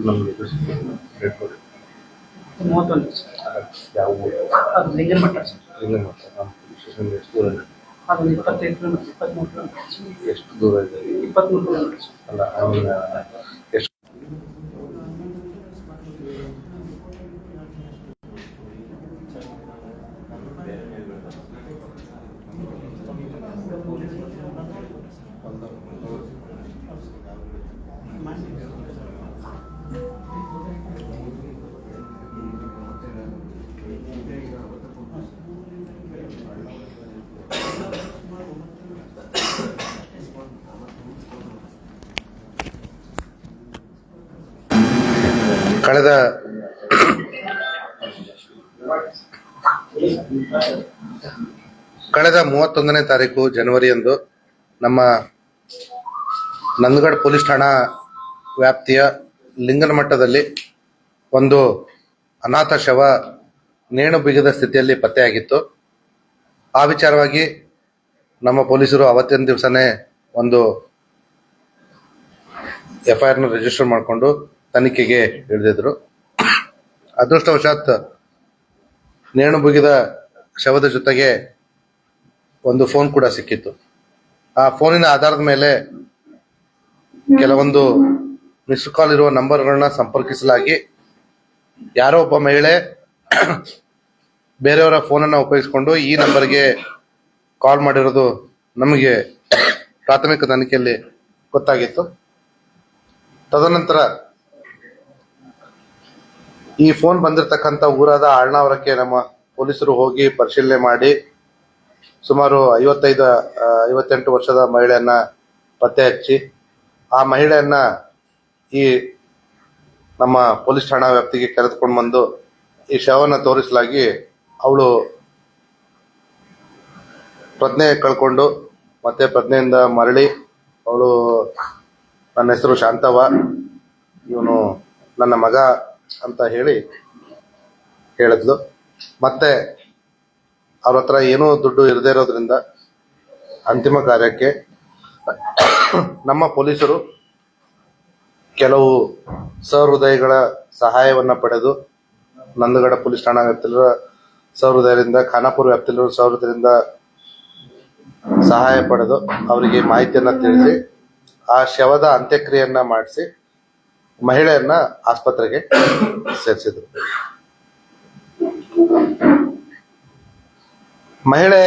ನಮಗೆ dead body 31 ಯಾವ ಊರು? ಅದು ಲಿಂಗನಮಠ ಸರ್. ಲಿಂಗನಮಠ. ನಮ್ಮ ಪೊಲೀಸ್ ಸ್ಟೇಷನ್ ಎಷ್ಟು ದೂರ ಇದೆ? ಅದು 25 ಕಿಲೋಮೀಟರ್ 23 ಕಿಲೋಮೀಟರ್. ಎಷ್ಟು ದೂರ ಇದೆ? 23 ಕಿಲೋಮೀಟರ್. ಅಲ್ಲ ಎಷ್ಟು? ಕಳೆದ 31ನೇ ತಾರೀಕು ಜನವರಿಯಂದು ನಮ್ಮ ನಂದಗಡ ಪೊಲೀಸ್ ಠಾಣಾ ವ್ಯಾಪ್ತಿಯ ಲಿಂಗನಮಟ್ಟದಲ್ಲಿ ಒಂದು ಅನಾಥ ಶವ ನೇಣು ಬಿಗಿದ ಸ್ಥಿತಿಯಲ್ಲಿ ಪತ್ತೆಯಾಗಿತ್ತು. ಆ ವಿಚಾರವಾಗಿ ನಮ್ಮ ಪೊಲೀಸರು ಅವತ್ತಿನ ದಿವಸನೇ ಒಂದು FIR ರಿಜಿಸ್ಟರ್ ಮಾಡಿಕೊಂಡು ತನಿಖೆಗೆ ಹಿಡಿದಿದ್ರು. ಅದೃಷ್ಟವಶಾತ್ ನೇಣು ಬಿಗಿದ ಶವದ ಜೊತೆಗೆ ಒಂದು ಫೋನ್ ಕೂಡ ಸಿಕ್ಕಿತ್ತು. ಆ ಫೋನಿನ ಆಧಾರದ ಮೇಲೆ ಕೆಲವೊಂದು ಮಿಸ್ ಕಾಲ್ ಇರುವ ನಂಬರ್ಗಳನ್ನ ಸಂಪರ್ಕಿಸಲಾಗಿ ಯಾರೋ ಒಬ್ಬ ಮಹಿಳೆ ಬೇರೆಯವರ ಫೋನನ್ನು ಉಪಯೋಗಿಸಿಕೊಂಡು ಈ ನಂಬರ್ಗೆ ಕಾಲ್ ಮಾಡಿರೋದು ನಮಗೆ ಪ್ರಾಥಮಿಕ ತನಿಖೆಯಲ್ಲಿ ಗೊತ್ತಾಗಿತ್ತು. ತದನಂತರ ಈ ಫೋನ್ ಬಂದಿರತಕ್ಕಂಥ ಊರಾದ ಆಳ್ನಾವರಕ್ಕೆ ನಮ್ಮ ಪೊಲೀಸರು ಹೋಗಿ ಪರಿಶೀಲನೆ ಮಾಡಿ ಸುಮಾರು 58 ವರ್ಷದ ಮಹಿಳೆಯನ್ನ ಪತ್ತೆ ಹಚ್ಚಿ ಆ ಮಹಿಳೆಯನ್ನ ಈ ನಮ್ಮ ಪೊಲೀಸ್ ಠಾಣಾ ವ್ಯಾಪ್ತಿಗೆ ಕರೆದುಕೊಂಡು ಬಂದು ಈ ಶವವನ್ನು ತೋರಿಸಲಾಗಿ ಅವಳು ಪ್ರಜ್ಞೆ ಕಳ್ಕೊಂಡು ಮತ್ತೆ ಪ್ರಜ್ಞೆಯಿಂದ ಮರಳಿ ಅವಳು ನನ್ನ ಹೆಸರು ಶಾಂತವ್ವ, ಇವನು ನನ್ನ ಮಗ ಅಂತ ಹೇಳಿದ್ಲು. ಮತ್ತೆ ಅವ್ರ ಹತ್ರ ಏನೂ ದುಡ್ಡು ಇರದೇ ಇರೋದ್ರಿಂದ ಅಂತಿಮ ಕಾರ್ಯಕ್ಕೆ ನಮ್ಮ ಪೊಲೀಸರು ಕೆಲವು ಸಹೃದಯಗಳ ಸಹಾಯವನ್ನ ಪಡೆದು ನಂದಗಡ ಪೊಲೀಸ್ ಠಾಣಾ ವ್ಯಾಪ್ತಿಲಿರುವ ಸಹೃದಯರಿಂದ, ಖಾನಾಪುರ ವ್ಯಾಪ್ತಿಲಿರುವ ಸಹೃದಯರಿಂದ ಸಹಾಯ ಪಡೆದು ಅವರಿಗೆ ಮಾಹಿತಿಯನ್ನ ತಿಳಿಸಿ ಆ ಶವದ ಅಂತ್ಯಕ್ರಿಯೆಯನ್ನ ಮಾಡಿಸಿ ಮಹಿಳೆಯನ್ನ ಆಸ್ಪತ್ರೆಗೆ ಸೇರಿಸಿದ್ರು. ಮಹಿಳೆ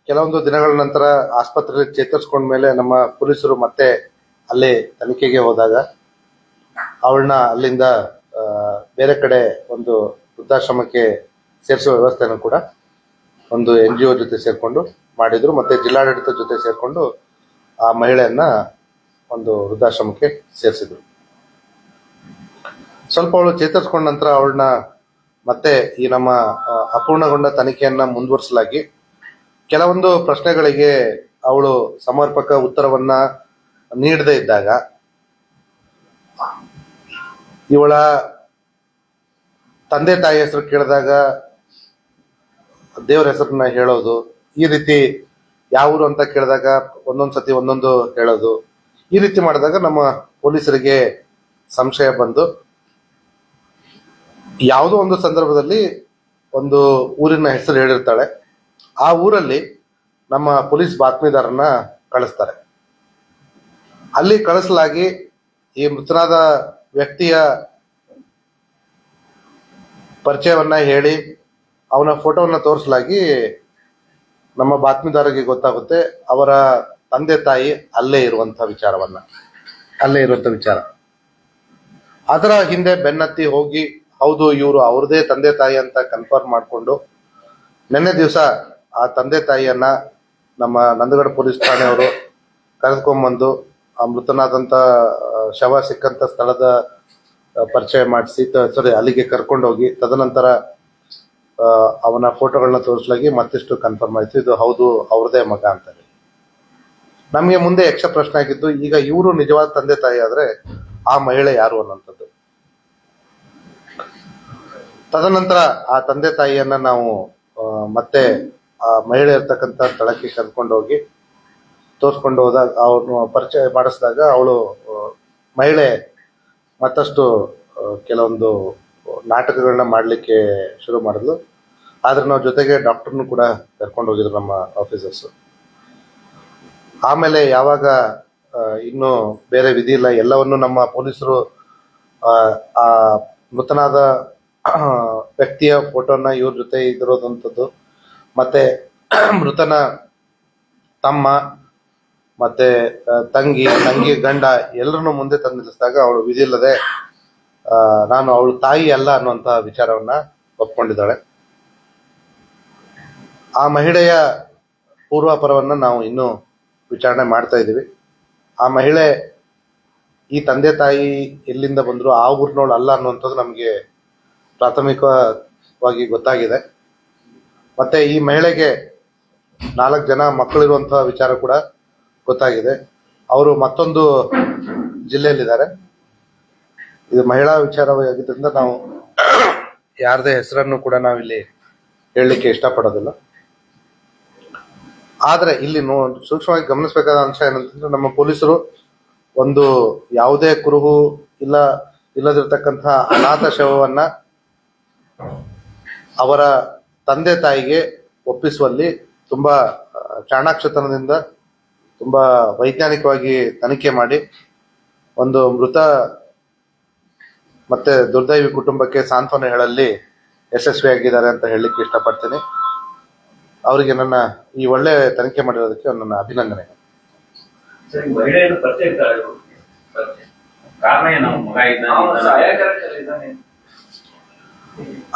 ಕೆಲವೊಂದು ದಿನಗಳ ನಂತರ ಆಸ್ಪತ್ರೆಯಲ್ಲಿ ಚೇತರಿಸಿಕೊಂಡ ಮೇಲೆ ನಮ್ಮ ಪೊಲೀಸರು ಮತ್ತೆ ಅಲ್ಲಿ ತನಿಖೆಗೆ ಹೋದಾಗ ಅವಳನ್ನ ಅಲ್ಲಿಂದ ಬೇರೆ ಕಡೆ ಒಂದು ವೃದ್ಧಾಶ್ರಮಕ್ಕೆ ಸೇರಿಸುವ ವ್ಯವಸ್ಥೆಯನ್ನು ಕೂಡ ಒಂದು NGO ಜೊತೆ ಸೇರ್ಕೊಂಡು ಮಾಡಿದ್ರು. ಮತ್ತೆ ಜಿಲ್ಲಾಡಳಿತ ಜೊತೆ ಸೇರ್ಕೊಂಡು ಆ ಮಹಿಳೆಯನ್ನ ಒಂದು ವೃದ್ಧಾಶ್ರಮಕ್ಕೆ ಸೇರಿಸಿದ್ರು. ಸ್ವಲ್ಪ ಅವಳು ಚೇತರಿಸಿಕೊಂಡ ನಂತರ ಅವಳನ್ನ ಮತ್ತೆ ಈ ನಮ್ಮ ಅಪೂರ್ಣಗೊಂಡ ತನಿಖೆಯನ್ನ ಮುಂದುವರಿಸಲಾಗಿ ಕೆಲವೊಂದು ಪ್ರಶ್ನೆಗಳಿಗೆ ಅವಳು ಸಮರ್ಪಕ ಉತ್ತರವನ್ನ ನೀಡದೇ ಇದ್ದಾಗ ಇವಳ ತಂದೆ ತಾಯಿ ಹೆಸರು ಕೇಳಿದಾಗ ದೇವರ ಹೆಸರನ್ನ ಹೇಳೋದು, ಈ ರೀತಿ ಯಾವ ಊರು ಅಂತ ಕೇಳಿದಾಗ ಒಂದೊಂದ್ಸತಿ ಒಂದೊಂದು ಹೇಳೋದು, ಈ ರೀತಿ ಮಾಡಿದಾಗ ನಮ್ಮ ಪೊಲೀಸರಿಗೆ ಸಂಶಯ ಬಂದು ಯಾವುದೋ ಒಂದು ಸಂದರ್ಭದಲ್ಲಿ ಒಂದು ಊರಿನ ಹೆಸರು ಹೇಳಿರ್ತಾಳೆ. ಆ ಊರಲ್ಲಿ ನಮ್ಮ ಪೊಲೀಸ್ ಬಾತ್ಮೀದಾರನ್ನ ಕಳಿಸ್ತಾರೆ. ಅಲ್ಲಿ ಕಳಿಸಲಾಗಿ ಈ ಮೃತನಾದ ವ್ಯಕ್ತಿಯ ಪರಿಚಯವನ್ನ ಹೇಳಿ ಅವನ ಫೋಟೋವನ್ನ ತೋರಿಸಲಾಗಿ ನಮ್ಮ ಬಾತ್ಮೀದಾರರಿಗೆ ಗೊತ್ತಾಗುತ್ತೆ ಅವರ ತಂದೆ ತಾಯಿ ಅಲ್ಲೇ ಇರುವಂತ ವಿಚಾರ. ಅದರ ಹಿಂದೆ ಬೆನ್ನತ್ತಿ ಹೋಗಿ ಹೌದು ಇವರು ಅವ್ರದೇ ತಂದೆ ತಾಯಿ ಅಂತ ಕನ್ಫರ್ಮ್ ಮಾಡಿಕೊಂಡು ನಿನ್ನೆ ದಿವಸ ಆ ತಂದೆ ತಾಯಿಯನ್ನ ನಮ್ಮ ನಂದಗಡ ಪೊಲೀಸ್ ಠಾಣೆಯವರು ಕರೆದುಕೊಂಡ್ಬಂದು ಆ ಮೃತನಾದಂತ ಶವ ಸಿಕ್ಕಂತ ಸ್ಥಳದ ಪರಿಚಯ ಮಾಡಿಸಿ ಅಲ್ಲಿಗೆ ಕರ್ಕೊಂಡೋಗಿ ತದನಂತರ ಅವನ ಫೋಟೋಗಳನ್ನ ತೋರಿಸಲಾಗಿ ಮತ್ತಿಷ್ಟು ಕನ್ಫರ್ಮ್ ಆಯ್ತು ಇದು ಹೌದು ಅವ್ರದೇ ಮಗ ಅಂತಾರೆ. ನಮ್ಗೆ ಮುಂದೆ ಯಕ್ಷ ಪ್ರಶ್ನೆ ಆಗಿದ್ದು, ಈಗ ಇವರು ನಿಜವಾದ ತಂದೆ ತಾಯಿ ಆದ್ರೆ ಆ ಮಹಿಳೆ ಯಾರು ಅನ್ನೋಂಥದ್ದು. ತದನಂತರ ಆ ತಂದೆ ತಾಯಿಯನ್ನ ನಾವು ಮತ್ತೆ ಆ ಮಹಿಳೆ ಇರ್ತಕ್ಕಂಥ ಸ್ಥಳಕ್ಕೆ ಕರ್ಕೊಂಡು ಹೋಗಿ ತೋರ್ಸ್ಕೊಂಡು ಹೋದಾಗ ಅವ್ರನ್ನ ಪರಿಚಯ ಮಾಡಿಸಿದಾಗ ಅವಳು ಮಹಿಳೆ ಮತ್ತಷ್ಟು ಕೆಲವೊಂದು ನಾಟಕಗಳನ್ನ ಮಾಡಲಿಕ್ಕೆ ಶುರು ಮಾಡಿದ್ಲು. ಆದ್ರೆ ನಾವು ಜೊತೆಗೆ ಡಾಕ್ಟರ್ನು ಕೂಡ ಕರ್ಕೊಂಡು ಹೋಗಿದ್ರು ನಮ್ಮ ಆಫೀಸರ್ಸ್. ಆಮೇಲೆ ಯಾವಾಗ ಇನ್ನು ಬೇರೆ ವಿಧಿ ಇಲ್ಲ, ಎಲ್ಲವನ್ನು ನಮ್ಮ ಪೊಲೀಸರು ಆ ಮೃತನಾದ ವ್ಯಕ್ತಿಯ ಫೋಟೋನ ಇವ್ರ ಜೊತೆ ಇದಿರೋದಂಥದ್ದು, ಮತ್ತೆ ಮೃತನ ತಮ್ಮ ಮತ್ತೆ ತಂಗಿ ಗಂಡ ಎಲ್ಲರನ್ನು ಮುಂದೆ ತಂದು ನಿಲ್ಲಿಸಿದಾಗ ಅವಳು ವಿಧಿ ಇಲ್ಲದೆ ನಾನು ಅವಳು ತಾಯಿ ಅಲ್ಲ ಅನ್ನುವಂತ ವಿಚಾರವನ್ನ ಒಪ್ಕೊಂಡಿದ್ದಾಳೆ. ಆ ಮಹಿಳೆಯ ಪೂರ್ವಾಪರವನ್ನ ನಾವು ಇನ್ನೂ ವಿಚಾರಣೆ ಮಾಡ್ತಾ ಇದ್ದೀವಿ. ಆ ಮಹಿಳೆ ಈ ತಂದೆ ತಾಯಿ ಎಲ್ಲಿಂದ ಬಂದ್ರು, ಆ ಊರಿನವಳು ಅಲ್ಲ ಅನ್ನುವಂಥದ್ದು ನಮಗೆ ಪ್ರಾಥಮಿಕವಾಗಿ ಗೊತ್ತಾಗಿದೆ. ಮತ್ತೆ ಈ ಮಹಿಳೆಗೆ 4 ಜನ ಮಕ್ಕಳಿರುವಂತಹ ವಿಚಾರ ಕೂಡ ಗೊತ್ತಾಗಿದೆ. ಅವರು ಮತ್ತೊಂದು ಜಿಲ್ಲೆಯಲ್ಲಿದ್ದಾರೆ. ಇದು ಮಹಿಳಾ ವಿಚಾರವಾಗಿದ್ದರಿಂದ ನಾವು ಯಾರದೇ ಹೆಸರನ್ನು ಕೂಡ ನಾವಿಲ್ಲಿ ಹೇಳಲಿಕ್ಕೆ ಇಷ್ಟಪಡೋದಿಲ್ಲ. ಆದ್ರೆ ಇಲ್ಲಿ ಸೂಕ್ಷ್ಮವಾಗಿ ಗಮನಿಸಬೇಕಾದ ಅಂಶ ಏನಂತಂದ್ರೆ, ನಮ್ಮ ಪೊಲೀಸರು ಒಂದು ಯಾವುದೇ ಕುರುಹು ಇಲ್ಲದಿರ್ತಕ್ಕಂತಹ ಅನಾಥ ಶವವನ್ನ ಅವರ ತಂದೆ ತಾಯಿಗೆ ಒಪ್ಪಿಸುವಲ್ಲಿ ತುಂಬಾ ಚಾಣಾಕ್ಷತನದಿಂದ ತುಂಬಾ ವೈಜ್ಞಾನಿಕವಾಗಿ ತನಿಖೆ ಮಾಡಿ ಒಂದು ಮೃತ ಮತ್ತೆ ದುರ್ದೈವಿ ಕುಟುಂಬಕ್ಕೆ ಸಾಂತ್ವನ ಹೇಳಲ್ಲಿ ಯಶಸ್ವಿಯಾಗಿದ್ದಾರೆ ಅಂತ ಹೇಳಲಿಕ್ಕೆ ಇಷ್ಟಪಡ್ತೀನಿ. ಅವರಿಗೆ ನನ್ನ ಈ ಒಳ್ಳೆ ತನಿಖೆ ಮಾಡಿರೋದಕ್ಕೆ ನನ್ನ ಅಭಿನಂದನೆ.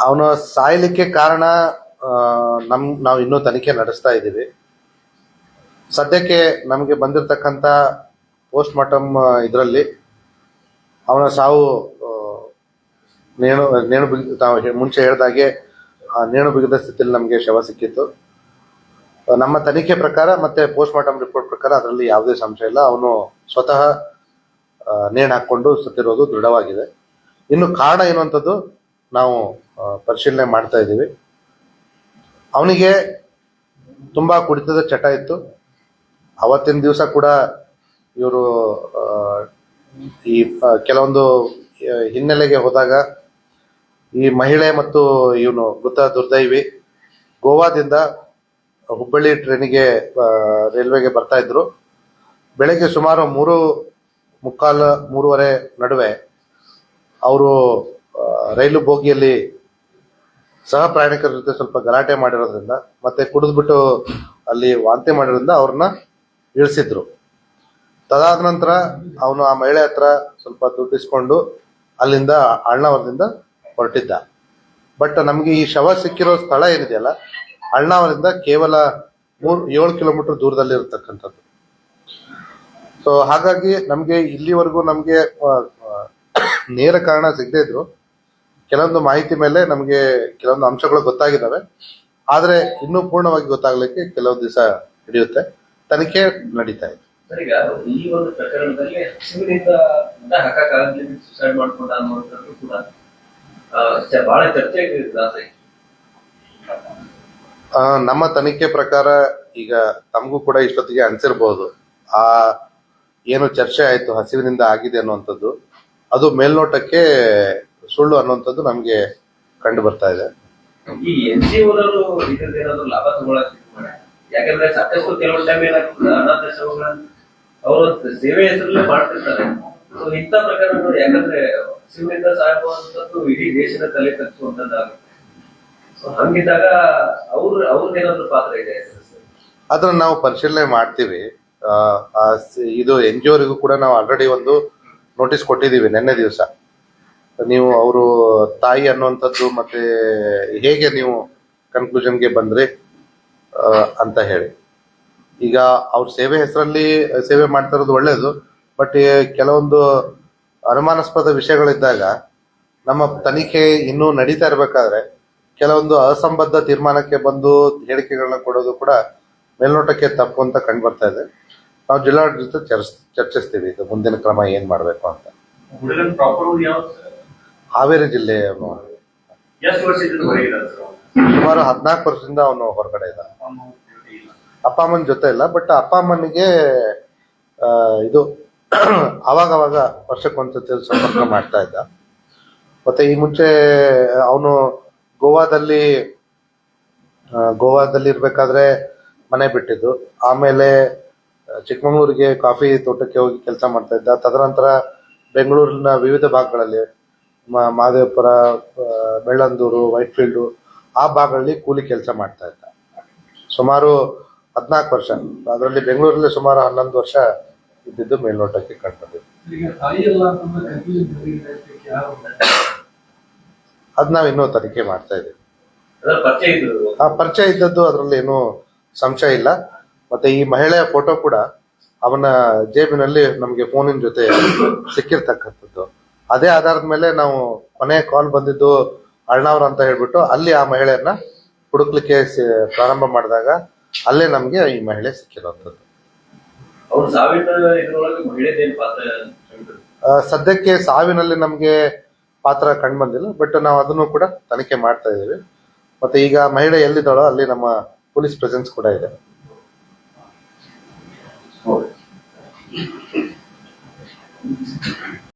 ಅವನು ಸಾಯ್ಲಿಕ್ಕೆ ಕಾರಣ ನಾವು ಇನ್ನೂ ತನಿಖೆ ನಡೆಸ್ತಾ ಇದ್ದೀವಿ. ಸದ್ಯಕ್ಕೆ ನಮಗೆ ಬಂದಿರತಕ್ಕಂತ ಪೋಸ್ಟ್ ಮಾರ್ಟಮ್ ಇದರಲ್ಲಿ ಅವನ ಸಾವು ಮುಂಚೆ ಹೇಳ್ದಾಗೆ ನೇಣು ಬಿಗಿದ ಸ್ಥಿತಿಯಲ್ಲಿ ನಮಗೆ ಶವ ಸಿಕ್ಕಿತ್ತು. ನಮ್ಮ ತನಿಖೆ ಪ್ರಕಾರ ಮತ್ತೆ ಪೋಸ್ಟ್ ಮಾರ್ಟಮ್ ರಿಪೋರ್ಟ್ ಪ್ರಕಾರ ಅದರಲ್ಲಿ ಯಾವುದೇ ಸಂಶಯ ಇಲ್ಲ. ಅವನು ಸ್ವತಃ ನೇಣು ಹಾಕೊಂಡು ಸತ್ತಿರೋದು ದೃಢವಾಗಿದೆ. ಇನ್ನು ಕಾರಣ ಎನ್ನುವಂಥದ್ದು ನಾವು ಪರಿಶೀಲನೆ ಮಾಡ್ತಾ ಇದ್ದೀವಿ. ಅವನಿಗೆ ತುಂಬಾ ಕುಡಿತದ ಚಟ ಇತ್ತು. ಅವತ್ತಿನ ದಿವಸ ಕೂಡ ಇವರು ಈ ಕೆಲವೊಂದು ಹಿನ್ನೆಲೆಗೆ ಹೋದಾಗ ಈ ಮಹಿಳೆ ಮತ್ತು ಇವನು ಮೃತ ದುರ್ದೈವಿ ಗೋವಾದಿಂದ ಹುಬ್ಬಳ್ಳಿ ಟ್ರೈನಿಗೆ ರೈಲ್ವೆಗೆ ಬರ್ತಾ ಇದ್ರು. ಬೆಳಗ್ಗೆ ಸುಮಾರು 3:45-3:30 ನಡುವೆ ಅವರು ರೈಲು ಬೋಗಿಯಲ್ಲಿ ಸಹ ಪ್ರಯಾಣಿಕರ ಜೊತೆ ಸ್ವಲ್ಪ ಗಲಾಟೆ ಮಾಡಿರೋದ್ರಿಂದ ಮತ್ತೆ ಕುಡಿದ್ಬಿಟ್ಟು ಅಲ್ಲಿ ವಾಂತಿ ಮಾಡಿರೋದ್ರಿಂದ ಅವ್ರನ್ನ ಇಳಿಸಿದ್ರು. ತದಾದ ನಂತರ ಅವನು ಆ ಮಹಿಳೆ ಹತ್ರ ಸ್ವಲ್ಪ ದುಡ್ಡಿಸ್ಕೊಂಡು ಅಲ್ಲಿಂದ ಅಳ್ನಾವರದಿಂದ ಹೊರಟಿದ್ದ. ಬಟ್ ನಮ್ಗೆ ಈ ಶವ ಸಿಕ್ಕಿರೋ ಸ್ಥಳ ಏನಿದೆಯಲ್ಲ, ಅಳ್ನಾವರದಿಂದ ಕೇವಲ 7 ಕಿಲೋಮೀಟರ್ ದೂರದಲ್ಲಿ ಇರತಕ್ಕಂಥದ್ದು. ಸೊ ಹಾಗಾಗಿ ನಮ್ಗೆ ಇಲ್ಲಿವರೆಗೂ ನಮ್ಗೆ ನೇರ ಕಾರಣ ಸಿಗದೇ ಇದ್ರು ಕೆಲವೊಂದು ಮಾಹಿತಿ ಮೇಲೆ ನಮ್ಗೆ ಕೆಲವೊಂದು ಅಂಶಗಳು ಗೊತ್ತಾಗಿದ್ದಾವೆ. ಆದ್ರೆ ಇನ್ನೂ ಪೂರ್ಣವಾಗಿ ಗೊತ್ತಾಗ್ಲಿಕ್ಕೆ ಕೆಲವೊಂದು ದಿವಸ ಹಿಡಿಯುತ್ತೆ. ತನಿಖೆ ನಡೀತಾ ಇದೆ. ಸರ್, ಈಗ ಈ ಒಂದು ಪ್ರಕರಣದಲ್ಲಿ ಹಸಿವಿನಿಂದ ಹಾಕಕ್ಕಾಗಲಿ ಸುಸೈಡ್ ಮಾಡ್ಕೊಂಡ ಅನ್ನುವಂಥದ್ದು ಕೂಡ ಬಹಳ ಚರ್ಚೆಗೆ ದಾಸಾಯಿತು. ನಮ್ಮ ತನಿಖೆ ಪ್ರಕಾರ ಈಗ ತಮಗೂ ಕೂಡ ಇಷ್ಟೊತ್ತಿಗೆ ಅನ್ಸಿರ್ಬಹುದು, ಆ ಏನು ಚರ್ಚೆ ಆಯ್ತು ಹಸಿವಿನಿಂದ ಆಗಿದೆ ಅನ್ನುವಂಥದ್ದು, ಅದು ಮೇಲ್ನೋಟಕ್ಕೆ ಸುಳ್ಳು ಅನ್ನುವಂಥದ್ದು ನಮ್ಗೆ ಕಂಡು ಬರ್ತಾ ಇದೆ. ಈ NGO-ನವರು ಇದರಿಂದ ಏನಾದ್ರು ಲಾಭ ತಗೊಳಕ್ ಯಾಕಂದ್ರೆ ಸಾಕಷ್ಟು ಕೆಲವು ಟೈಮ್ ಏನಾಗ್ತದೆ, ಅನಾಥ ಶವಗಳನ್ನ ಅವರು ಸೇವೆ ಹೆಸರಲ್ಲೇ ಮಾಡ್ತಿರ್ತಾರೆ. ಇಂಥ ಪ್ರಕರಣಗಳು ಯಾಕಂದ್ರೆ ಹಸಿವಿನಿಂದ ಸಾಗುವಂತದ್ದು ಇಡೀ ದೇಶದ ತಲೆ ತಗ್ಸುವಂತದ್ದಾಗುತ್ತೆ. ಹಂಗಿದ್ದಾಗ ಅವ್ರದ್ದೇನಾದ್ರು ಪಾತ್ರ ಇದೆ? ಅದನ್ನ ನಾವು ಪರಿಶೀಲನೆ ಮಾಡ್ತೀವಿ. ಇದು NGO-ರಿಗೂ ಕೂಡ ನಾವು ಆಲ್ರೆಡಿ ಒಂದು ನೋಟಿಸ್ ಕೊಟ್ಟಿದ್ದೀವಿ ನಿನ್ನೆ ದಿವಸ. ನೀವು ಅವರು ತಾಯಿ ಅನ್ನುವಂಥದ್ದು ಮತ್ತೆ ಹೇಗೆ ನೀವು ಕನ್ಕ್ಲೂಷನ್ಗೆ ಬಂದ್ರಿ ಅಂತ ಹೇಳಿ. ಈಗ ಅವ್ರ ಸೇವೆ ಹೆಸರಲ್ಲಿ ಸೇವೆ ಮಾಡ್ತಾ ಇರೋದು ಒಳ್ಳೇದು. ಬಟ್ ಕೆಲವೊಂದು ಅನುಮಾನಾಸ್ಪದ ವಿಷಯಗಳಿದ್ದಾಗ ನಮ್ಮ ತನಿಖೆ ಇನ್ನೂ ನಡೀತಾ ಇರಬೇಕಾದ್ರೆ ಕೆಲವೊಂದು ಅಸಂಬದ್ಧ ತೀರ್ಮಾನಕ್ಕೆ ಬಂದು ಹೇಳಿಕೆಗಳನ್ನ ಕೊಡೋದು ಕೂಡ ಮೇಲ್ನೋಟಕ್ಕೆ ತಪ್ಪು ಅಂತ ಕಂಡು ಬರ್ತಾ ಇದೆ. ನಾವು ಜಿಲ್ಲಾಡಳಿತ ಜೊತೆ ಚರ್ಚಿಸ್ತೀವಿ ಇದು ಮುಂದಿನ ಕ್ರಮ ಏನ್ ಮಾಡ್ಬೇಕು ಅಂತ. ಹಾವೇರಿ ಜಿಲ್ಲೆ ಸುಮಾರು 14 ವರ್ಷದಿಂದ ಅವನು ಹೊರಗಡೆ ಇದ್ದ. ಅಪ್ಪ ಅಮ್ಮನ ಜೊತೆ ಇಲ್ಲ, ಬಟ್ ಅಪ್ಪ ಅಮ್ಮನಿಗೆ ಇದು ಅವಾಗವಾಗ ವರ್ಷಕ್ಕೊಂದ್ಸತಿ ಸಂಪರ್ಕ ಮಾಡ್ತಾ ಇದ್ದ. ಮತ್ತೆ ಈ ಮುಂಚೆ ಅವನು ಗೋವಾದಲ್ಲಿ ಇರ್ಬೇಕಾದ್ರೆ ಮನೆ ಬಿಟ್ಟಿದ್ದು. ಆಮೇಲೆ ಚಿಕ್ಕಮಗಳೂರಿಗೆ ಕಾಫಿ ತೋಟಕ್ಕೆ ಹೋಗಿ ಕೆಲಸ ಮಾಡ್ತಾ ಇದ್ದ. ತದನಂತರ ಬೆಂಗಳೂರಿನ ವಿವಿಧ ಭಾಗಗಳಲ್ಲಿ ಮಹದೇವಪುರ, ಬೆಳ್ಳಂದೂರು, ವೈಟ್ಫೀಲ್ಡು ಆ ಭಾಗಗಳಲ್ಲಿ ಕೂಲಿ ಕೆಲಸ ಮಾಡ್ತಾ ಇದ್ದ ಸುಮಾರು 14 ವರ್ಷ. ಅದರಲ್ಲಿ ಬೆಂಗಳೂರಲ್ಲಿ ಸುಮಾರು 11 ವರ್ಷ ಇದ್ದಿದ್ದು ಮೇಲ್ನೋಟಕ್ಕೆ ಕಂಡು. ಅದ್ ನಾವ್ ಇನ್ನೂ ತನಿಖೆ ಮಾಡ್ತಾ ಇದ್ದೀವಿ. ಅದ್ರ ಪರಿಚಯ ಇದ್ದು ಆ ಪರಿಚಯ ಇದ್ದದ್ದು ಅದರಲ್ಲಿ ಏನೂ ಸಂಶಯ ಇಲ್ಲ. ಮತ್ತೆ ಈ ಮಹಿಳೆಯ ಫೋಟೋ ಕೂಡ ಅವನ ಜೇಬಿನಲ್ಲಿ ನಮಗೆ ಫೋನಿನ ಜೊತೆ ಸಿಕ್ಕಿರ್ತಕ್ಕಂಥದ್ದು. ಅದೇ ಆಧಾರದ ಮೇಲೆ ನಾವು ಕೊನೆ ಕಾಲ್ ಬಂದಿದ್ದು ಅಳ್ನಾವ್ರ ಅಂತ ಹೇಳ್ಬಿಟ್ಟು ಅಲ್ಲಿ ಆ ಮಹಿಳೆಯನ್ನ ಹುಡುಕ್ಲಿಕ್ಕೆ ಪ್ರಾರಂಭ ಮಾಡಿದಾಗ ಅಲ್ಲೇ ನಮ್ಗೆ ಈ ಮಹಿಳೆ ಸಿಕ್ಕಿರುವಂಥದ್ದು. ಅವ್ರ ಸಾವಿನ ಇದ್ರೊಳಗೆ ಮಹಿಳೆದೇನ್ ಪಾತ್ರ ಉಂಟು? ಸದ್ಯಕ್ಕೆ ಸಾವಿನಲ್ಲಿ ನಮ್ಗೆ ಪಾತ್ರ ಕಂಡು ಬಂದಿಲ್ಲ, ಬಟ್ ನಾವು ಅದನ್ನು ಕೂಡ ತನಿಖೆ ಮಾಡ್ತಾ ಇದ್ದೀವಿ. ಮತ್ತೆ ಈಗ ಮಹಿಳೆ ಎಲ್ಲಿದ್ದಾಳೋ ಅಲ್ಲಿ ನಮ್ಮ ಪೊಲೀಸ್ ಪ್ರೆಸೆನ್ಸ್ ಕೂಡ ಇದೆ.